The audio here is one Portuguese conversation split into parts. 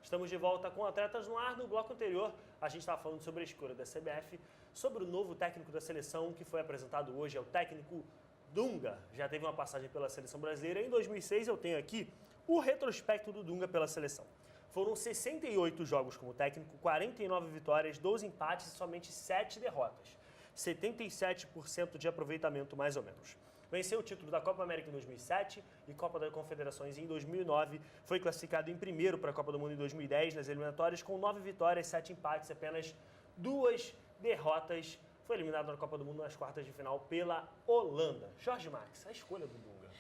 Estamos de volta com Atletas no Ar. No bloco anterior, a gente estava falando sobre a escolha da CBF, sobre o novo técnico da seleção que foi apresentado hoje, é o técnico Dunga. Já teve uma passagem pela seleção brasileira. Em 2006, eu tenho aqui o retrospecto do Dunga pela seleção. Foram 68 jogos como técnico, 49 vitórias, 12 empates e somente 7 derrotas. 77% de aproveitamento, mais ou menos. Venceu o título da Copa América em 2007 e Copa das Confederações em 2009. Foi classificado em primeiro para a Copa do Mundo em 2010 nas eliminatórias com 9 vitórias, 7 empates e apenas 2 derrotas. Foi eliminado na Copa do Mundo nas quartas de final pela Holanda. Jorge Marques, a escolha do Dunga.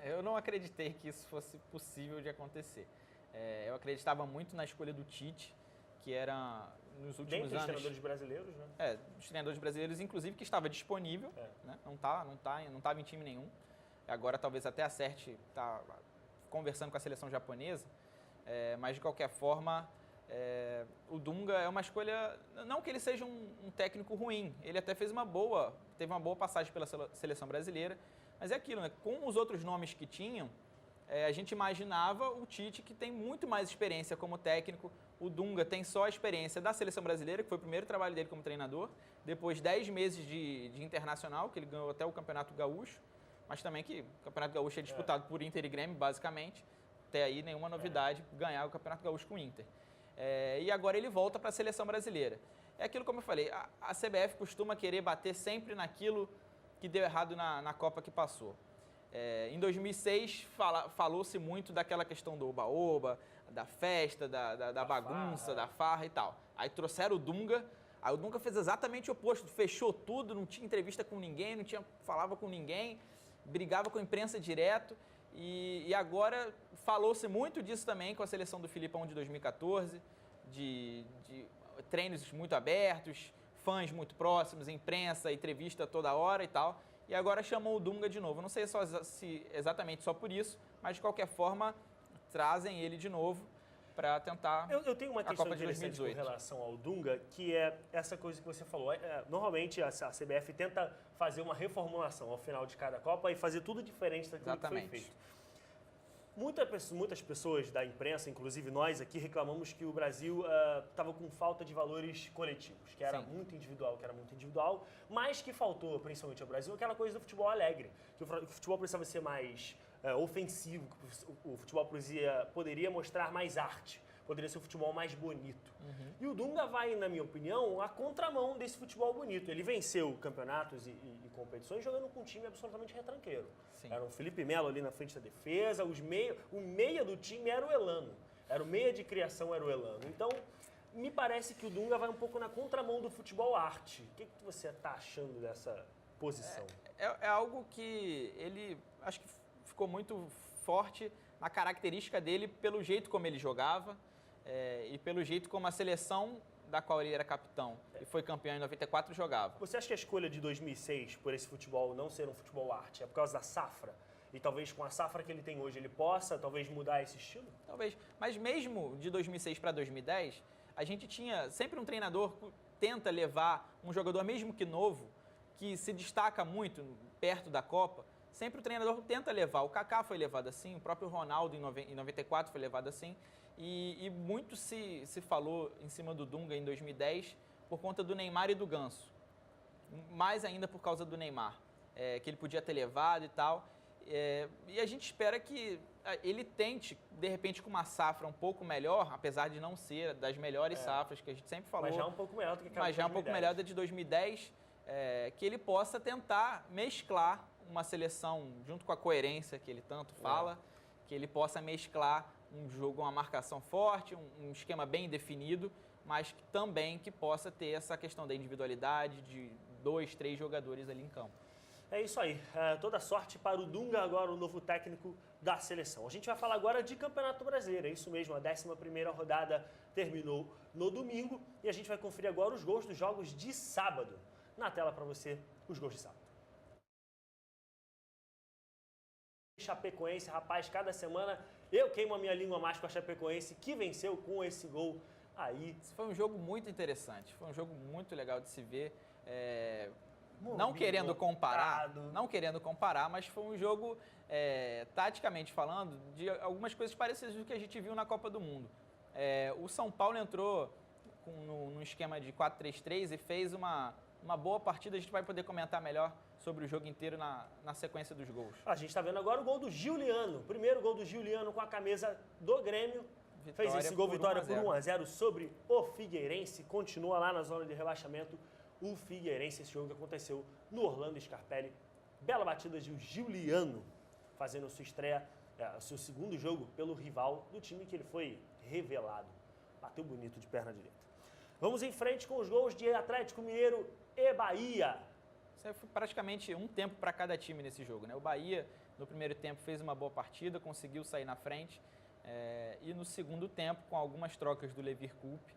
Eu não acreditei que isso fosse possível de acontecer. Eu acreditava muito na escolha do Tite, que era nos últimos anos... Dentre os treinadores brasileiros, né? Dos treinadores brasileiros, inclusive, que estava disponível, né? Não estava em time nenhum. Agora talvez até acerte, tá conversando com a seleção japonesa, mas de qualquer forma, o Dunga é uma escolha, não que ele seja um técnico ruim, ele até teve uma boa passagem pela seleção brasileira, mas é aquilo, né? Com os outros nomes que tinham, a gente imaginava o Tite, que tem muito mais experiência como técnico. O Dunga tem só a experiência da seleção brasileira, que foi o primeiro trabalho dele como treinador. Depois 10 meses de internacional, que ele ganhou até o Campeonato Gaúcho. Mas também que o Campeonato Gaúcho é disputado por Inter e Grêmio, basicamente. Até aí nenhuma novidade ganhar o Campeonato Gaúcho com o Inter. E agora ele volta para a seleção brasileira. É aquilo como eu falei, a CBF costuma querer bater sempre naquilo que deu errado na Copa que passou. Em 2006, falou-se muito daquela questão do oba-oba, da festa, da bagunça, da farra e tal. Aí trouxeram o Dunga, aí o Dunga fez exatamente o oposto, fechou tudo, não tinha entrevista com ninguém, falava com ninguém, brigava com a imprensa direto. E agora falou-se muito disso também com a seleção do Filipão de 2014, de treinos muito abertos, fãs muito próximos, imprensa, entrevista toda hora e tal. E agora chamou o Dunga de novo. Não sei se exatamente só por isso, mas de qualquer forma trazem ele de novo para tentar eu tenho uma a questão Copa de interessante 2018. com relação ao Dunga, que é essa coisa que você falou. Normalmente a CBF tenta fazer uma reformulação ao final de cada Copa e fazer tudo diferente daquilo que foi feito. Muitas pessoas da imprensa, inclusive nós aqui, reclamamos que o Brasil estava com falta de valores coletivos, que era muito individual, mas que faltou, principalmente ao Brasil, aquela coisa do futebol alegre, que o futebol precisava ser mais ofensivo, que o futebol poderia mostrar mais arte, poderia ser um futebol mais bonito. E o Dunga vai, na minha opinião, à contramão desse futebol bonito. Ele venceu campeonatos e competições jogando com um time absolutamente retranqueiro. Era o Felipe Melo ali na frente da defesa, o meia do time era o Elano. Era o meia de criação, era o Elano. Então, me parece que o Dunga vai um pouco na contramão do futebol arte. O que você está achando dessa posição? É algo que ele, acho que ficou muito forte na característica dele pelo jeito como ele jogava, e pelo jeito como a seleção da qual ele era capitão e foi campeão em 94 jogava. Você acha que a escolha de 2006 por esse futebol não ser um futebol arte é por causa da safra? E talvez com a safra que ele tem hoje ele possa talvez mudar esse estilo? Talvez, mas mesmo de 2006 para 2010, a gente tinha sempre um treinador que tenta levar um jogador mesmo que novo, que se destaca muito perto da Copa. Sempre o treinador tenta levar. O Kaká foi levado assim, o próprio Ronaldo em 94 foi levado assim. E muito se falou em cima do Dunga em 2010 por conta do Neymar e do Ganso. Mais ainda por causa do Neymar, que ele podia ter levado e tal. E a gente espera que ele tente, de repente, com uma safra um pouco melhor, apesar de não ser das melhores safras que a gente sempre falou. Mas já um pouco melhor do que aquela Mas já um pouco melhor da de 2010, que ele possa tentar mesclar uma seleção, junto com a coerência que ele tanto fala, que ele possa mesclar um jogo, uma marcação forte, um esquema bem definido, mas também que possa ter essa questão da individualidade de 2, 3 jogadores ali em campo. É isso aí. Toda sorte para o Dunga, agora o novo técnico da seleção. A gente vai falar agora de Campeonato Brasileiro. É isso mesmo, a 11ª rodada terminou no domingo e a gente vai conferir agora os gols dos jogos de sábado. Na tela para você, os gols de sábado. Chapecoense, rapaz, cada semana eu queimo a minha língua mais com a Chapecoense, que venceu com esse gol aí. Esse foi um jogo muito interessante, foi um jogo muito legal de se ver. Não querendo comparar, mas foi um jogo taticamente falando, de algumas coisas parecidas do que a gente viu na Copa do Mundo. O São Paulo entrou num esquema de 4-3-3 e fez uma boa partida. A gente vai poder comentar melhor sobre o jogo inteiro na sequência dos gols. A gente está vendo agora o gol do Giuliano. Primeiro gol do Giuliano com a camisa do Grêmio. Fez esse gol, vitória por 1-0 sobre o Figueirense. Continua lá na zona de rebaixamento o Figueirense. Esse jogo que aconteceu no Orlando Scarpelli. Bela batida de Giuliano, fazendo sua estreia, seu segundo jogo pelo rival do time que ele foi revelado. Bateu bonito de perna direita. Vamos em frente com os gols de Atlético Mineiro e Bahia. Isso foi praticamente um tempo para cada time nesse jogo, né? O Bahia, no primeiro tempo, fez uma boa partida, conseguiu sair na frente. E no segundo tempo, com algumas trocas do Levir Coupe,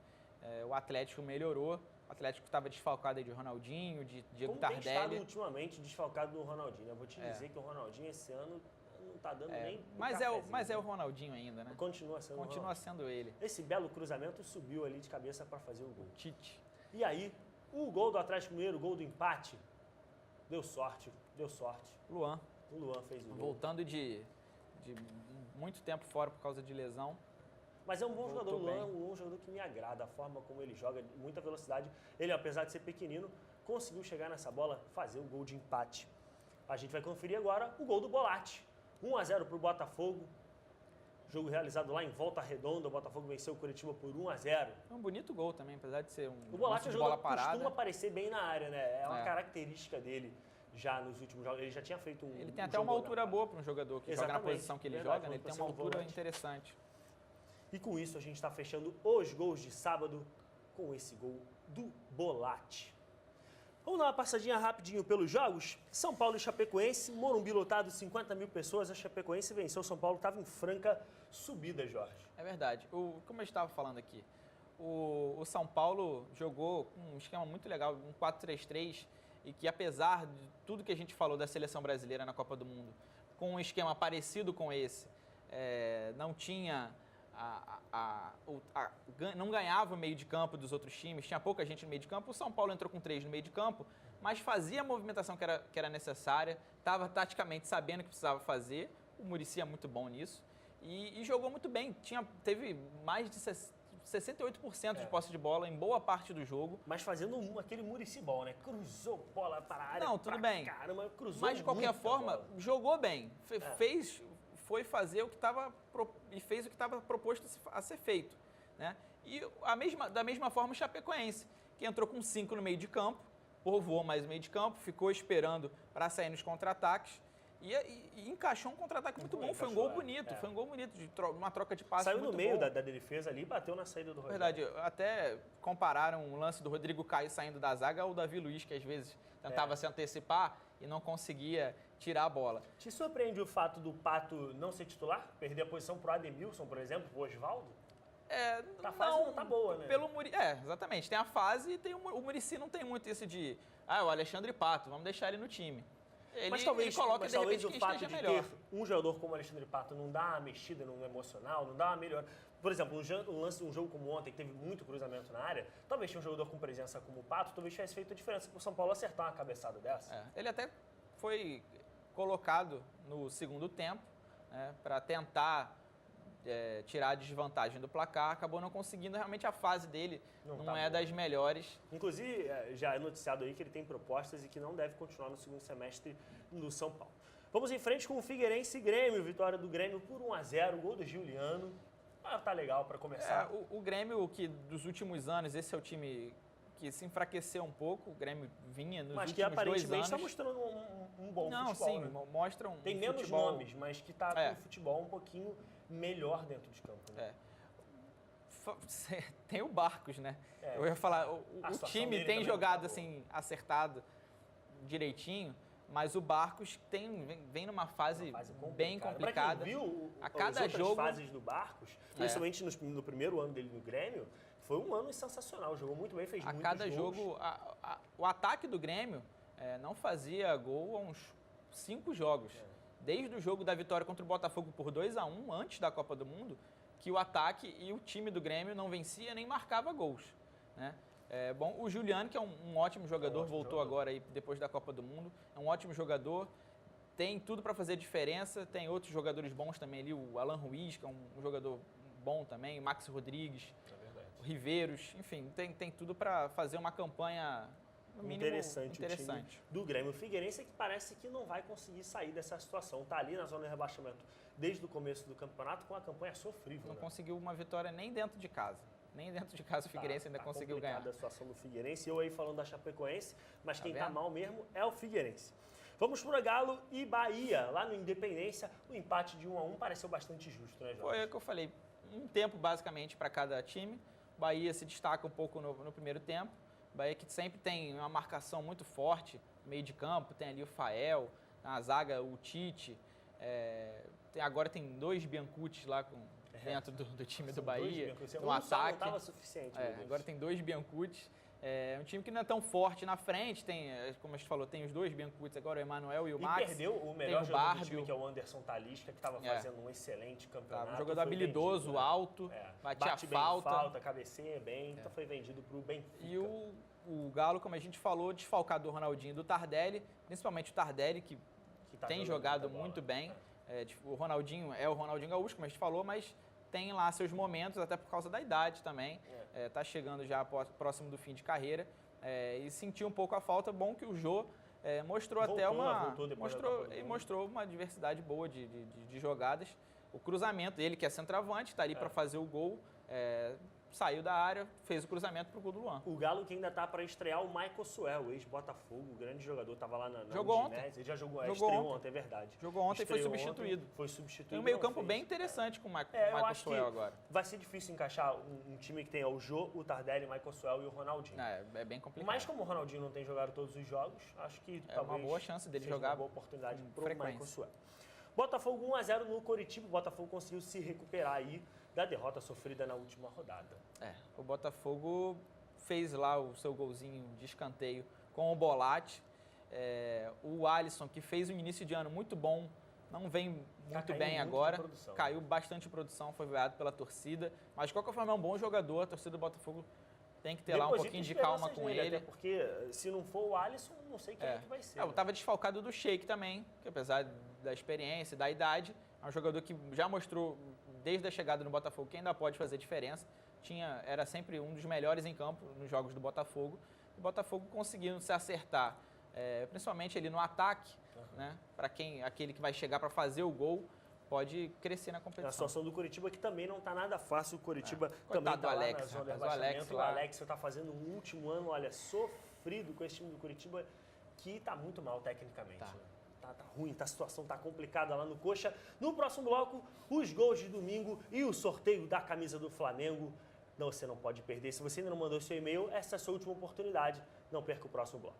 o Atlético melhorou. O Atlético estava desfalcado aí de Ronaldinho, de Diego Tardelli. Tem estado ultimamente desfalcado do Ronaldinho. Eu vou te dizer que o Ronaldinho esse ano não está dando nem mas é o Ronaldinho ainda, né? Continua sendo ele. Esse belo cruzamento subiu ali de cabeça para fazer o gol. Tite. E aí, o gol do Atlético Mineiro, o gol do empate, deu sorte. Luan. O Luan fez o gol. Voltando de muito tempo fora por causa de lesão. Mas é um bom jogador, o Luan é um jogador que me agrada, a forma como ele joga, muita velocidade. Ele, apesar de ser pequenino, conseguiu chegar nessa bola, fazer o gol de empate. A gente vai conferir agora o gol do Bolatti. 1-0 para o Botafogo. Jogo realizado lá em Volta Redonda, o Botafogo venceu o Curitiba por 1-0. É um bonito gol também, apesar de ser o Bolatti de bola parada. Costuma aparecer bem na área, né? É uma característica dele já nos últimos jogos. Ele já tinha feito Ele tem até uma altura boa para um jogador que joga na posição que ele joga, né? Ele tem uma altura interessante. E com isso a gente está fechando os gols de sábado com esse gol do Bolatti. Vamos dar uma passadinha rapidinho pelos jogos. São Paulo e Chapecoense, Morumbi lotado, 50 mil pessoas. A Chapecoense venceu, o São Paulo estava em franca subida, Jorge. É verdade. Como eu estava falando aqui, o São Paulo jogou com um esquema muito legal, um 4-3-3, e que apesar de tudo que a gente falou da seleção brasileira na Copa do Mundo, com um esquema parecido com esse, não tinha... não ganhava o meio de campo dos outros times, tinha pouca gente no meio de campo. O São Paulo entrou com 3 no meio de campo, mas fazia a movimentação que era necessária, estava taticamente sabendo o que precisava fazer. O Muricy é muito bom nisso e jogou muito bem. Teve mais de 68% de posse de bola em boa parte do jogo. Mas fazendo aquele Muricy ball, né? Cruzou bola para a área. Não, tudo bem. Caramba, cruzou. Mas de qualquer forma, jogou bem. Foi fazer o que estava e fez o que estava proposto a ser feito, né? E da mesma forma o Chapecoense, que entrou com 5 no meio de campo, povoou mais o meio de campo, ficou esperando para sair nos contra-ataques e encaixou um contra-ataque muito bom. Foi um gol bonito, uma troca de passes muito bom. Saiu no meio da defesa ali e bateu na saída do Rogério. Verdade, até compararam o lance do Rodrigo Caio saindo da zaga ao Davi Luiz, que às vezes tentava se antecipar e não conseguia tirar a bola. Te surpreende o fato do Pato não ser titular? Perder a posição pro Ademilson, por exemplo, pro Osvaldo? A fase não tá boa, né? Exatamente. Tem a fase e o Muricy não tem muito isso de o Alexandre Pato, vamos deixar ele no time. Mas talvez o fato de ter um jogador como o Alexandre Pato não dá uma mexida no emocional, não dá uma melhor... Por exemplo, um jogo como ontem, que teve muito cruzamento na área, talvez tinha um jogador com presença como o Pato, talvez tivesse feito a diferença para o São Paulo acertar uma cabeçada dessa. Ele até foi colocado no segundo tempo, né, para tentar tirar a desvantagem do placar, acabou não conseguindo. Realmente a fase dele não é das melhores. Inclusive, já é noticiado aí que ele tem propostas e que não deve continuar no segundo semestre no São Paulo. Vamos em frente com o Figueirense e Grêmio, vitória do Grêmio por 1-0, gol do Giuliano. Tá legal para começar. O Grêmio, que dos últimos anos, esse é o time que se enfraqueceu um pouco, o Grêmio vinha nos últimos 2 anos. Mas que aparentemente está mostrando um bom futebol. Sim, né? mostra um Tem menos futebol... nomes, mas que está com o futebol um pouquinho melhor dentro de campo. Né? Tem o Barcos, né? Eu ia falar, o time tem jogado assim, acertado direitinho, mas o Barcos vem numa fase bem complicada. Pra quem viu as outras fases do Barcos, principalmente no primeiro ano dele no Grêmio, foi um ano sensacional. Jogou muito bem, fez muitos gols. A cada jogo, o ataque do Grêmio não fazia gol há uns 5 jogos. Desde o jogo da vitória contra o Botafogo por 2-1, antes da Copa do Mundo, que o ataque e o time do Grêmio não vencia nem marcava gols, né? O Giuliano, que é um ótimo jogador, voltou agora aí depois da Copa do Mundo, é um ótimo jogador, tem tudo para fazer diferença, tem outros jogadores bons também ali, o Alan Ruiz, que é um jogador bom também, o Max Rodrigues, o Riveiros, enfim, tem tudo para fazer uma campanha no mínimo interessante. O time do Grêmio. O Figueirense é que parece que não vai conseguir sair dessa situação, tá ali na zona de rebaixamento desde o começo do campeonato com a campanha sofrível. Não conseguiu uma vitória nem dentro de casa. Nem dentro de casa o Figueirense ainda conseguiu ganhar. A situação do Figueirense, eu aí falando da Chapecoense, mas quem tá mal mesmo é o Figueirense. Vamos para Galo e Bahia, lá no Independência, o empate de 1-1 pareceu bastante justo, né, Jorge? Foi o que eu falei, um tempo basicamente para cada time. Bahia se destaca um pouco no primeiro tempo. Bahia que sempre tem uma marcação muito forte, meio de campo, tem ali o Fael, na zaga o Tite, agora tem 2 Biancutis lá dentro do time do Bahia, no ataque. Não estava suficiente. Agora tem 2 Biancutis. É um time que não é tão forte na frente, tem, como a gente falou, tem os 2 Biancutis agora, o Emanuel e o Max. E perdeu o melhor jogador do time, que é o Anderson Talisca, que estava fazendo um excelente campeonato. Um jogador habilidoso, vendido, alto, batia bate falta, cabeceia bem, então foi vendido para o Benfica. E o Galo, como a gente falou, desfalcado do Ronaldinho e do Tardelli, principalmente o Tardelli, que tem jogado muito bem. O Ronaldinho é o Ronaldinho Gaúcho, como a gente falou, mas tem lá seus momentos, até por causa da idade também. Tá chegando já próximo do fim de carreira. E sentiu um pouco a falta. Bom que o Jô mostrou mostrou uma diversidade boa de jogadas. O cruzamento dele, que é centroavante, está ali para fazer o gol. Saiu da área, fez o cruzamento para o gol do Luan. O Galo que ainda está para estrear o Michael Suel, ex-Botafogo, o grande jogador, estava lá na jogou ontem. Ele já estreou ontem, é verdade. Jogou ontem e foi substituído. Tem um meio-campo bem interessante com o Michael Suel agora. Vai ser difícil encaixar um time que tenha o Jô, o Tardelli, o Michael Suel e o Ronaldinho. É bem complicado. Mas como o Ronaldinho não tem jogado todos os jogos, acho que talvez uma boa chance dele jogar, uma boa oportunidade para o Michael Suel. Botafogo 1-0 no Coritiba. O Botafogo conseguiu se recuperar aí da derrota sofrida na última rodada. O Botafogo fez lá o seu golzinho de escanteio com o Bolatti. O Alisson, que fez um início de ano muito bom, não vem muito bem agora. Caiu bastante produção, foi vaiado pela torcida. Mas de qualquer forma é um bom jogador, a torcida do Botafogo tem que ter lá um pouquinho de calma com ele. Até porque se não for o Alisson, não sei quem é que vai ser. Eu estava desfalcado do Sheik também, que apesar da experiência, da idade, é um jogador que já mostrou desde a chegada no Botafogo que ainda pode fazer diferença. Era sempre um dos melhores em campo nos jogos do Botafogo. O Botafogo conseguindo se acertar, principalmente ali no ataque, né? Para aquele que vai chegar para fazer o gol, pode crescer na competição. A situação do Curitiba que também não está nada fácil. O Curitiba também está lá na zona de rebaixamento. O Alex está fazendo um último ano, olha, sofrido com esse time do Curitiba, que está muito mal tecnicamente. Tá ruim, a situação tá complicada lá no Coxa. No próximo bloco, os gols de domingo e o sorteio da camisa do Flamengo. Não, você não pode perder. Se você ainda não mandou seu e-mail, essa é a sua última oportunidade. Não perca o próximo bloco.